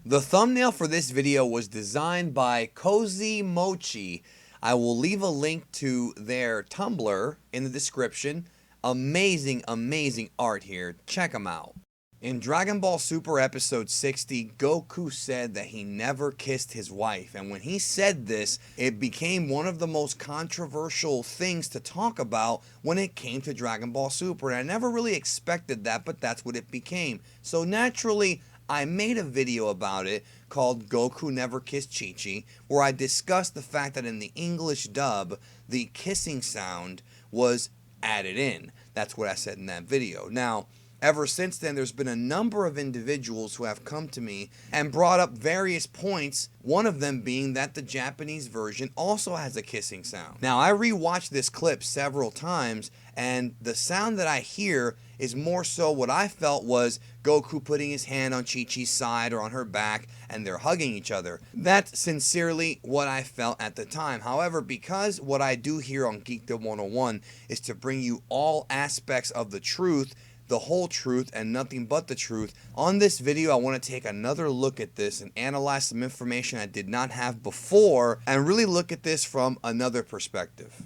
The thumbnail for this video was designed by Cozy Mochi. I will leave a link to their Tumblr in the description. Amazing, amazing art here. Check them out. In Dragon Ball Super episode 60, Goku said that he never kissed his wife, and when he said this, it became one of the most controversial things to talk about when it came to Dragon Ball Super, and I never really expected that, but that's what it became. So naturally, I made a video about it called Goku Never Kissed Chi-Chi, where I discussed the fact that in the English dub, the kissing sound was added in. That's what I said in that video. Now, ever since then, there's been a number of individuals who have come to me and brought up various points, one of them being that the Japanese version also has a kissing sound. Now, I rewatched this clip several times, and the sound that I hear is more so what I felt was Goku putting his hand on Chi-Chi's side or on her back, and they're hugging each other. That's sincerely what I felt at the time. However, because what I do here on Geekdom 101 is to bring you all aspects of the truth, the whole truth, and nothing but the truth, on this video I want to take another look at this and analyze some information I did not have before and really look at this from another perspective.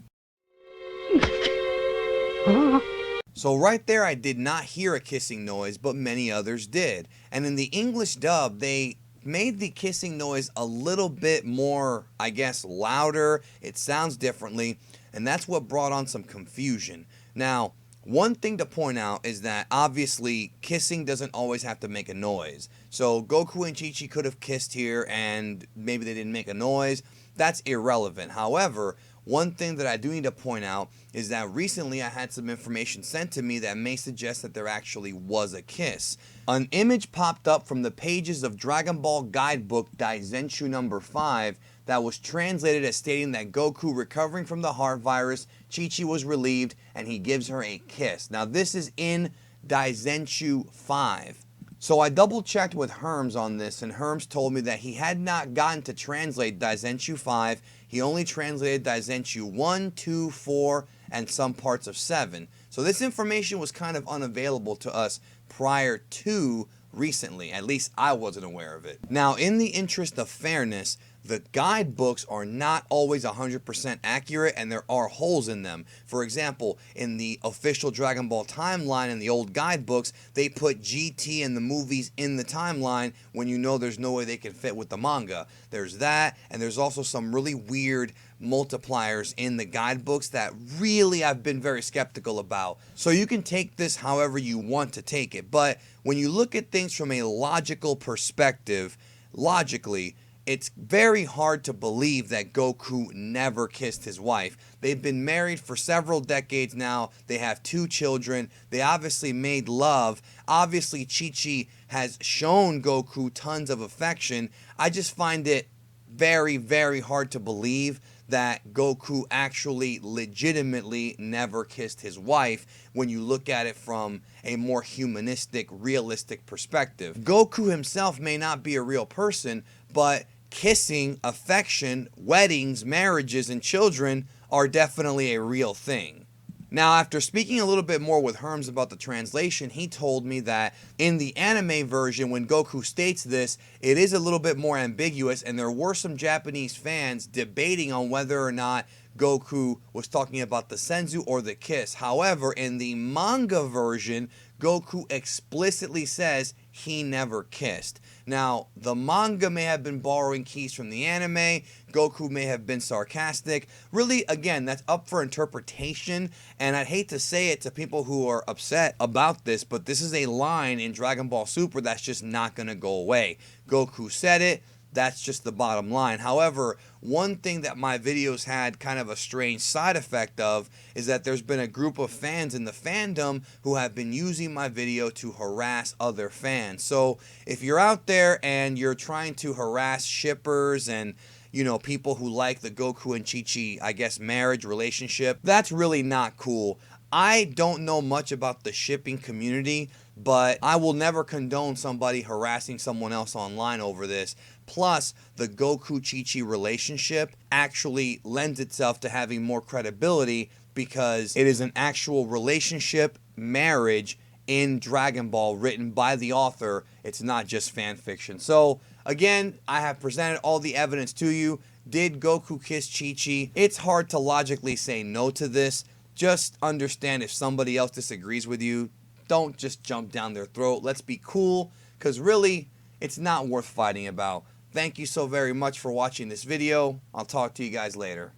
So right there I did not hear a kissing noise, but many others did. And in the English dub, they made the kissing noise a little bit more, I guess, louder. It sounds differently, and that's what brought on some confusion. Now, one thing to point out is that obviously kissing doesn't always have to make a noise. So Goku and Chi-Chi could have kissed here and maybe they didn't make a noise. That's irrelevant. However, one thing that I do need to point out is that recently I had some information sent to me that may suggest that there actually was a kiss. An image popped up from the pages of Dragon Ball Guidebook Daizenshuu number 5 that was translated as stating that Goku, recovering from the heart virus, Chi-Chi was relieved and he gives her a kiss. Now this is in Daizenshuu 5. So I double checked with Herms on this, and Herms told me that he had not gotten to translate Daizenshuu 5. He only translated Daizenshuu 1, 2, 4, and some parts of 7. So this information was kind of unavailable to us prior to recently. At least I wasn't aware of it. Now, in the interest of fairness, the guidebooks are not always 100% accurate, and there are holes in them. For example, in the official Dragon Ball timeline in the old guidebooks, they put GT and the movies in the timeline when you know there's no way they can fit with the manga. There's that, and there's also some really weird multipliers in the guidebooks that really I've been very skeptical about. So you can take this however you want to take it, but when you look at things from a logical perspective, logically, it's very hard to believe that Goku never kissed his wife. They've been married for several decades now. They have 2 children. They obviously made love. Obviously, Chi-Chi has shown Goku tons of affection. I just find it very, very hard to believe that Goku actually legitimately never kissed his wife when you look at it from a more humanistic, realistic perspective. Goku himself may not be a real person, but kissing, affection, weddings, marriages, and children are definitely a real thing. Now, after speaking a little bit more with Herms about the translation, he told me that in the anime version, when Goku states this, it is a little bit more ambiguous, and there were some Japanese fans debating on whether or not Goku was talking about the senzu or the kiss. However, in the manga version, Goku explicitly says he never kissed. Now, the manga may have been borrowing keys from the anime. Goku may have been sarcastic. Really, again, that's up for interpretation, and I'd hate to say it to people who are upset about this, but this is a line in Dragon Ball Super that's just not going to go away. Goku said it. That's just the bottom line. However, one thing that my videos had kind of a strange side effect of is that there's been a group of fans in the fandom who have been using my video to harass other fans. So if you're out there and you're trying to harass shippers and, you know, people who like the Goku and Chi-Chi, I guess, marriage relationship, that's really not cool. I don't know much about the shipping community, but I will never condone somebody harassing someone else online over this. Plus, the Goku Chi-Chi relationship actually lends itself to having more credibility because it is an actual relationship, marriage in Dragon Ball written by the author. It's not just fan fiction. So Again, I have presented all the evidence to you. Did Goku kiss Chi-Chi? It's hard to logically say no to this. Just understand if somebody else disagrees with you, don't just jump down their throat. Let's be cool, because really, it's not worth fighting about. Thank you so very much for watching this video. I'll talk to you guys later.